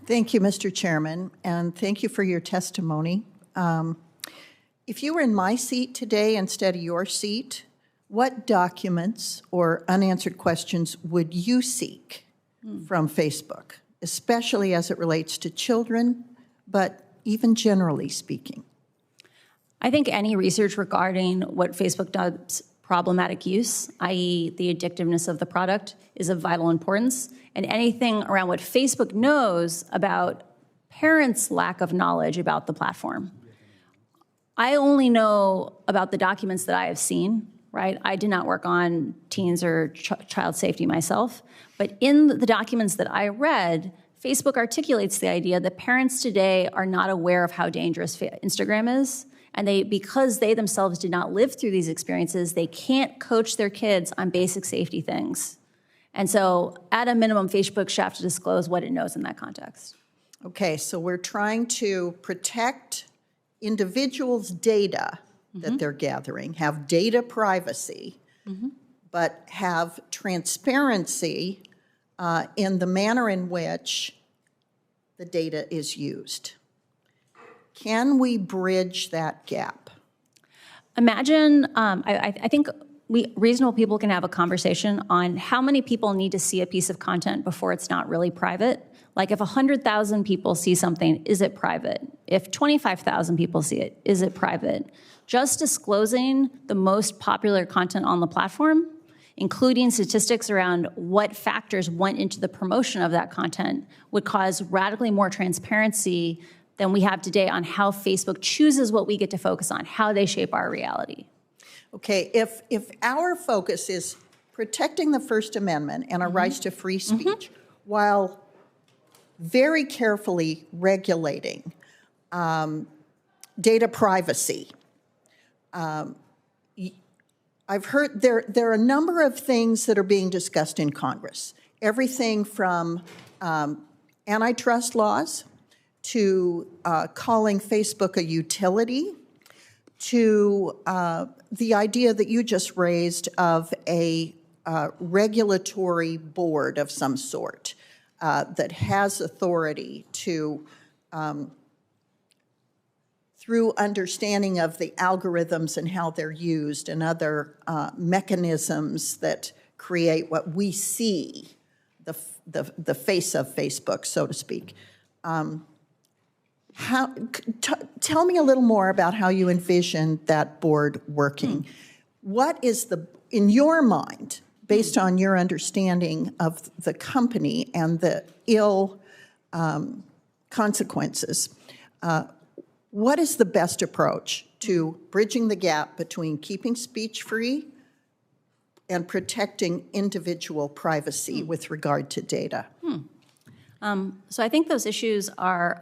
Thank you, Mr. Chairman, and thank you for your testimony. If you were in my seat today instead of your seat, what documents or unanswered questions would you seek from Facebook, especially as it relates to children, but even generally speaking? I think any research regarding what Facebook does problematic use, i.e. the addictiveness of the product, is of vital importance. And anything around what Facebook knows about parents' lack of knowledge about the platform. I only know about the documents that I have seen, right? I did not work on teens or child safety myself. But in the documents that I read, Facebook articulates the idea that parents today are not aware of how dangerous Instagram is. And because they themselves did not live through these experiences, they can't coach their kids on basic safety things. And so at a minimum, Facebook should have to disclose what it knows in that context. Okay, so we're trying to protect individuals' data that they're gathering, have data privacy, but have transparency in the manner in which the data is used. Can we bridge that gap? Imagine, I think reasonable people can have a conversation on how many people need to see a piece of content before it's not really private. Like if 100,000 people see something, is it private? If 25,000 people see it, is it private? Just disclosing the most popular content on the platform, including statistics around what factors went into the promotion of that content, would cause radically more transparency than we have today on how Facebook chooses what we get to focus on, how they shape our reality. Okay, if our focus is protecting the First Amendment and our rights to free speech while very carefully regulating data privacy, I've heard there are a number of things that are being discussed in Congress. Everything from antitrust laws to calling Facebook a utility, to the idea that you just raised of a regulatory board of some sort that has authority to, through understanding of the algorithms and how they're used and other mechanisms that create what we see, the face of Facebook, so to speak. Tell me a little more about how you envision that board working. What is in your mind, based on your understanding of the company and the ill consequences, what is the best approach to bridging the gap between keeping speech free and protecting individual privacy with regard to data? So I think those issues are,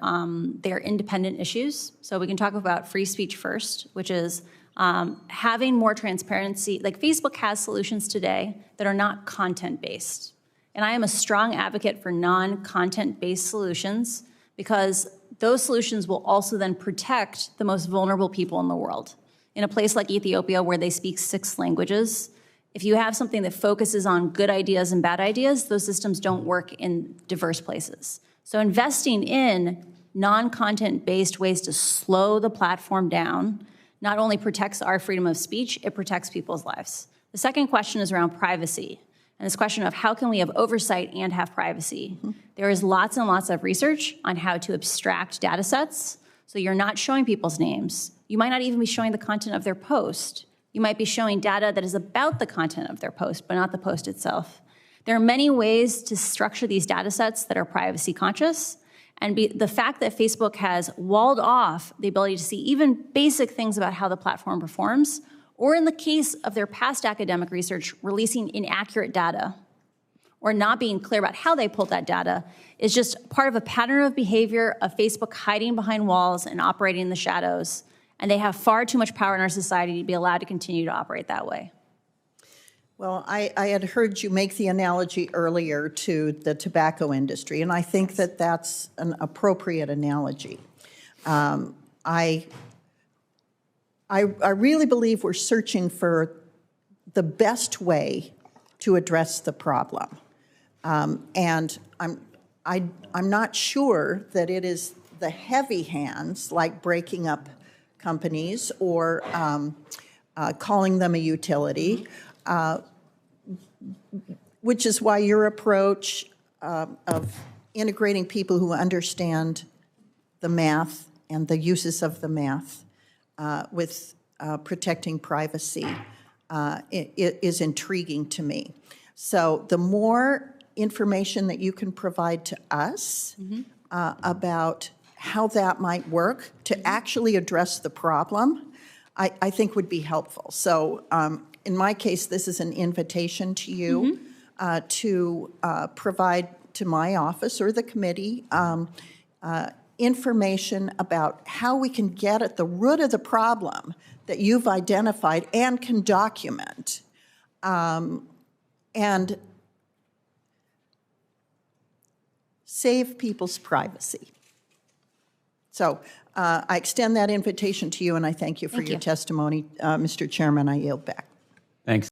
they're independent issues. So we can talk about free speech first, which is having more transparency. Like Facebook has solutions today that are not content-based. And I am a strong advocate for non-content-based solutions because those solutions will also then protect the most vulnerable people in the world. In a place like Ethiopia where they speak 6 languages, if you have something that focuses on good ideas and bad ideas, those systems don't work in diverse places. So investing in non-content-based ways to slow the platform down not only protects our freedom of speech, it protects people's lives. The second question is around privacy. And this question of how can we have oversight and have privacy? There is lots and lots of research on how to abstract data sets. So you're not showing people's names. You might not even be showing the content of their post. You might be showing data that is about the content of their post, but not the post itself. There are many ways to structure these data sets that are privacy conscious. And the fact that Facebook has walled off the ability to see even basic things about how the platform performs, or in the case of their past academic research, releasing inaccurate data, or not being clear about how they pulled that data, is just part of a pattern of behavior of Facebook hiding behind walls and operating in the shadows. And they have far too much power in our society to be allowed to continue to operate that way. Well, I had heard you make the analogy earlier to the tobacco industry, and I think that that's an appropriate analogy. I really believe we're searching for the best way to address the problem. And I'm not sure that it is the heavy hands, like breaking up companies or calling them a utility, which is why your approach of integrating people who understand the math and the uses of the math with protecting privacy is intriguing to me. So the more information that you can provide to us about how that might work to actually address the problem, I think would be helpful. So in my case, this is an invitation to you to provide to my office or the committee information about how we can get at the root of the problem that you've identified and can document, and save people's privacy. So I extend that invitation to you, and I thank you for your testimony. Mr. Chairman, I yield back. Thanks.